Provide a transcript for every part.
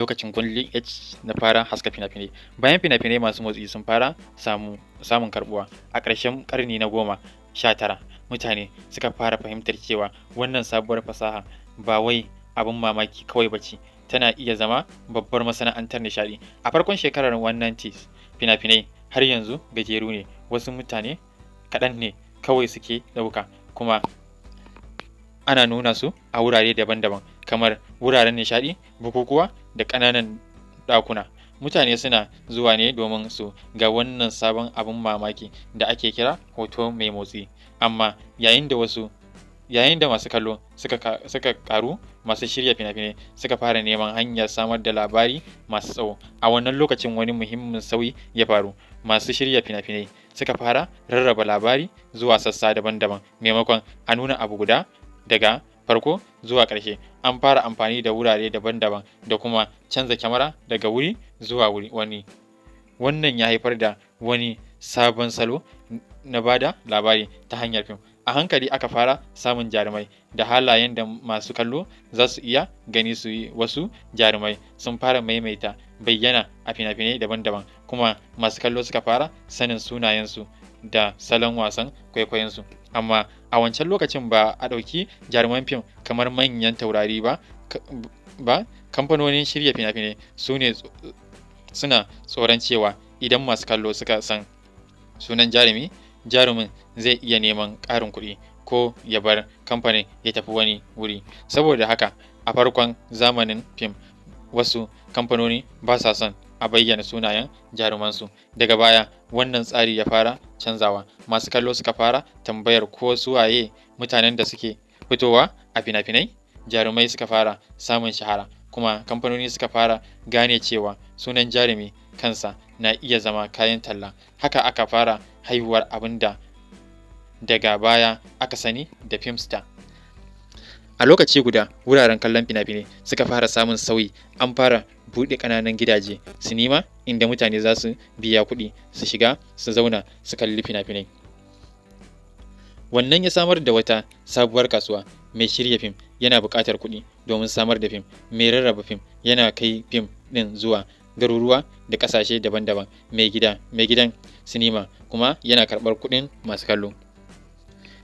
lokacin Golden Age na fara haska fina-finai. Bayan fina-finai masu motsi sun fara samun karbuwa a ƙarshen ƙarni na 19, mutane suka fara fahimtar cewa wannan sabuwar fasaha ba wai abin mamaki kawai ba ce, tana iya zama babbar masana'antar nishaɗi. A farkon shekarar 1990s, fina-finai har yanzu gajeru ne, wasu mutane kaɗan ne kawai suke ɗauka, kuma ana nuna su a wurare daban-daban kamar wuraren nishaɗi, bukukuwa da ƙananan ɗakuna. Mutane suna zuwa ne domin su ga wannan sabon abin mamaki da ake kira hoto mai motsi. Amma yayin da masu kallo suka ƙaru, masu shirya fina-finai suka fara neman hanyar samar da labari masu tsawo. A wannan lokacin wani muhimmin sauyi ya faru. Masu shirya fina-finai suka fara rarraba labari zuwa sassa daban-daban maimakon a nuna abu guda daga farko zuwa ƙarshe. An fara amfani da wurare daban-daban da kuma canza kyamara daga wuri zuwa wani. Wannan ya haifar da wani sabon salo na bada labari ta hanyar fim. A hankali aka fara samun jarumai da halayen da masu kallo za su iya gani su yi. Wasu jarumai sun fara maimaita bayyana a fina-finai daban-daban, kuma masu kallo suka fara sanin sunayensu da salon wasan kwaikwayonsu. Amma a wancan lokacin ba a ɗauki jaruman fim kamar manyan taurari ba. Kamfanonin shirya fina-finai suna tsoron cewa idan masu kallo suka san sunan jarumin zai iya neman ƙarin kuɗi ko ya bar kamfanin ya tafi wani wuri. Saboda haka a farkon zamanin fim, wasu kamfanoni ba sa son a bayyana sunayen jarumansu. Daga baya wannan tsari ya fara canzawa. Masu kallo suka fara tambayar ko su waye mutanen da suke fitowa a fina-finai. Jarumai suka fara samun shahara, kuma kamfanoni suka fara gane cewa sunan jarumi kansa na iya zama kayan talla. Haka aka fara haihuwar abin da daga baya aka sani da film star. A lokaci guda, wuraren kallon fina-finai suka fara samun sauyi. An fara buɗe ƙananan gidaje sinima inda mutane za su biya kuɗi su shiga su zauna su kalli fina-finai. Wannan ya samar da wata sabuwar kasuwa. Mai shirya fim yana buƙatar kuɗi domin samar da fim. Mai rarraba fim yana kai fim ɗin zuwa garuruwa da ƙasashe daban-daban. Mai gidan sinima kuma yana karɓar kuɗin masu kallo.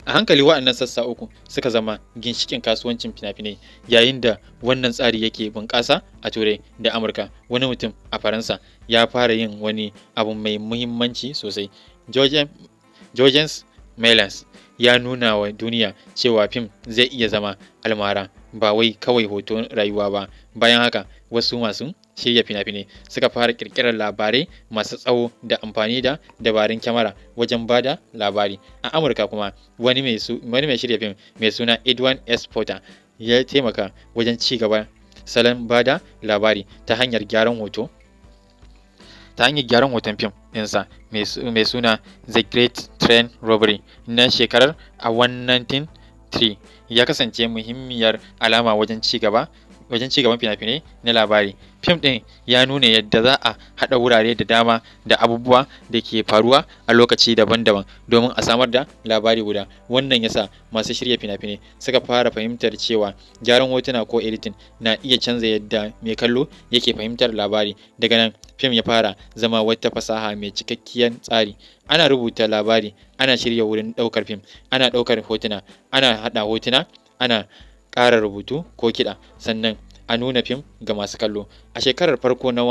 A hankali waɗannan sassa uku suka zama ginshiƙin kasuwancin fina-finai. Yayin da wannan tsari yake bunƙasa a Turai da Amurka, wani mutum a Faransa ya fara yin wani abu mai muhimmanci sosai. Georges Méliès ya nuna wa duniya cewa fim zai iya zama almara, ba wai kawai hoton rayuwa ba. Bayan haka, wasu masu shirya fina-finai suka fara ƙirƙirar labarai masu tsawo da amfani da dabarun kyamara wajen bada labari. A Amurka kuma, wani mai shirya fim mai suna Edward S. Porter ya taimaka wajen ci gaba salon bada labari ta hanyar gyaran hoton fim ɗinsa mai suna The Great Train Robbery na shekarar a 1903. Ya kasance muhimmiyar alama wajen ci gaban fina-finai na labari. Fim ɗin ya nuna yadda za a haɗa wurare da dama da abubuwa da ke faruwa a lokaci daban-daban domin a samar da labari guda. Wannan yasa masu shirya fina-finai suka fara fahimtar cewa gyaran hotuna ko editing na iya canza yadda mai kallo yake fahimtar labari. Daga nan, fim ya fara zama wata fasaha mai cikakkiyar tsari. Ana rubuta labari, ana shirya wurin ɗaukar fim, ana ɗaukar hotuna, ana haɗa hotuna, ana ƙara rubutu ko kiɗa, sannan a nuna fim ga masu kallo. A shekarar farko na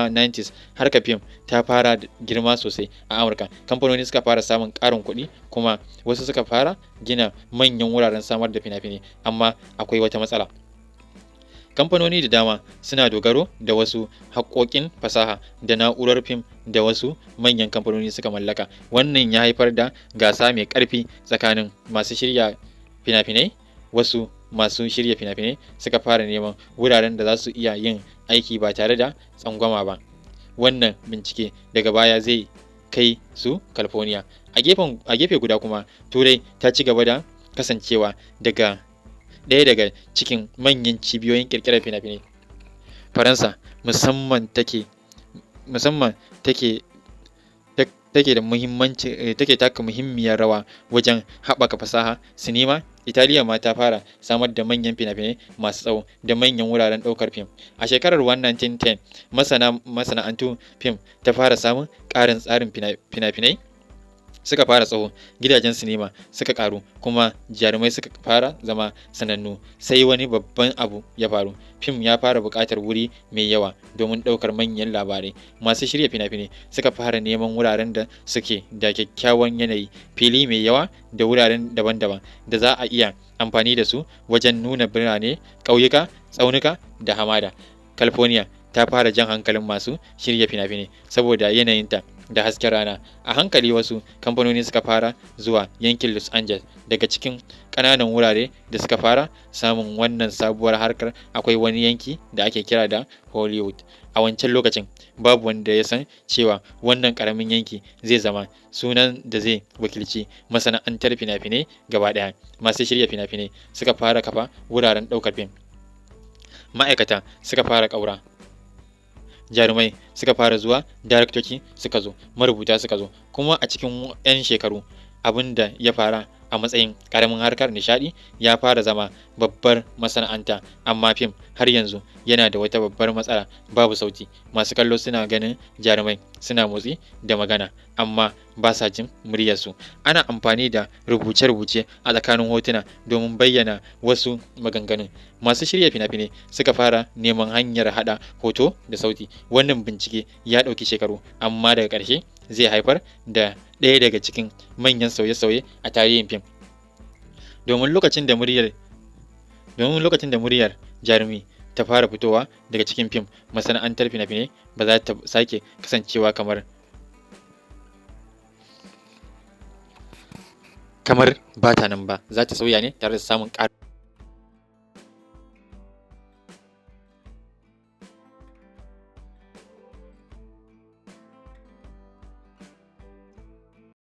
90s, harkar fim ta fara girma sosai a Amurka. Kamfanoni suka fara samun ƙarin kuɗi, kuma wasu suka fara gina manyan wuraren samar da fina-finai. Amma akwai wata matsala. Kamfanoni da dama suna dogaro da wasu haƙƙoƙin fasaha da na'urar fim da wasu manyan kamfanoni suka mallaka. Wannan ya haifar da gasa mai ƙarfi tsakanin masu shirya fina-finai. Wasu masu shirya fina-finai suka fara neman wuraren da za su iya yin aiki ba tare da tsangwama ba. Wannan bincike daga baya zai kai su California. A gefe guda kuma, Turai ta ci gaba da kasancewa ɗaya daga cikin manyan cibiyoyin ƙirƙirar fina-finai. Faransa musamman take da take taka muhimmiyar rawa wajen haɓaka fasaha sinima Italiya ma ta fara samar da manyan fina-finai masu tsawo da manyan wuraren ɗaukar fim. A shekarar 1910, masana'antu fim ta fara samun ƙarin tsarin fina-finai suka fara tsawo, gidajen sinima suka ƙaru, kuma jarumai suka fara zama sanannu. Sai wani babban abu ya faru: fim ya fara buƙatar wuri mai yawa domin ɗaukar manyan labarai. Masu shirya fina-finai suka fara neman wuraren da suke da kyakkyawan yanayi, fili mai yawa da wuraren daban-daban da za a iya amfani da su wajen nuna birane, ƙauyuka, tsaunuka da hamada. California ta fara jan hankalin masu shirya fina-finai saboda yanayinta da hasken rana. A hankali wasu kamfanoni suka fara zuwa yankin Los Angeles. Daga cikin ƙananan wurare da suka fara samun wannan sabuwar harkar akwai wani yanki da ake kira da Hollywood. A wancan lokacin babu wanda ya san cewa wannan ƙaramin yanki zai zama sunan da zai wakilci masana'antar fina-finai gaba ɗaya. Masu shirya fina-finai suka fara kafa wuraren ɗaukar fim, ma'aikata suka fara ƙaura, jarumai suka fara zuwa, daraktoci suka zo, marubuta suka zo. Kuma a cikin 'yan shekaru, abin da ya fara a matsayin ƙaramin harkar nishaɗi ya fara zama babbar masana'anta. Amma fim har yanzu yana da wata babbar matsala: babu sauti. Masu kallo suna ganin jarumai suna motsi da magana, amma ba sa jin muryarsu. Ana amfani da rubuce-rubuce a tsakanin hotuna domin bayyana wasu maganganun. Masu shirya fina-finai suka fara neman hanyar haɗa hoto da sauti. Wannan bincike ya ɗauki shekaru, amma daga ƙarshe zai haifar da ɗaya daga cikin manyan sauye-sauye a tarihin fim. Domin lokacin da muryar jarumi ta fara fitowa daga cikin fim, masana'antar fina-finai ba za ta sake kasancewa kamar ba ta nan ba, za ta sauya ne tare da samun ƙarin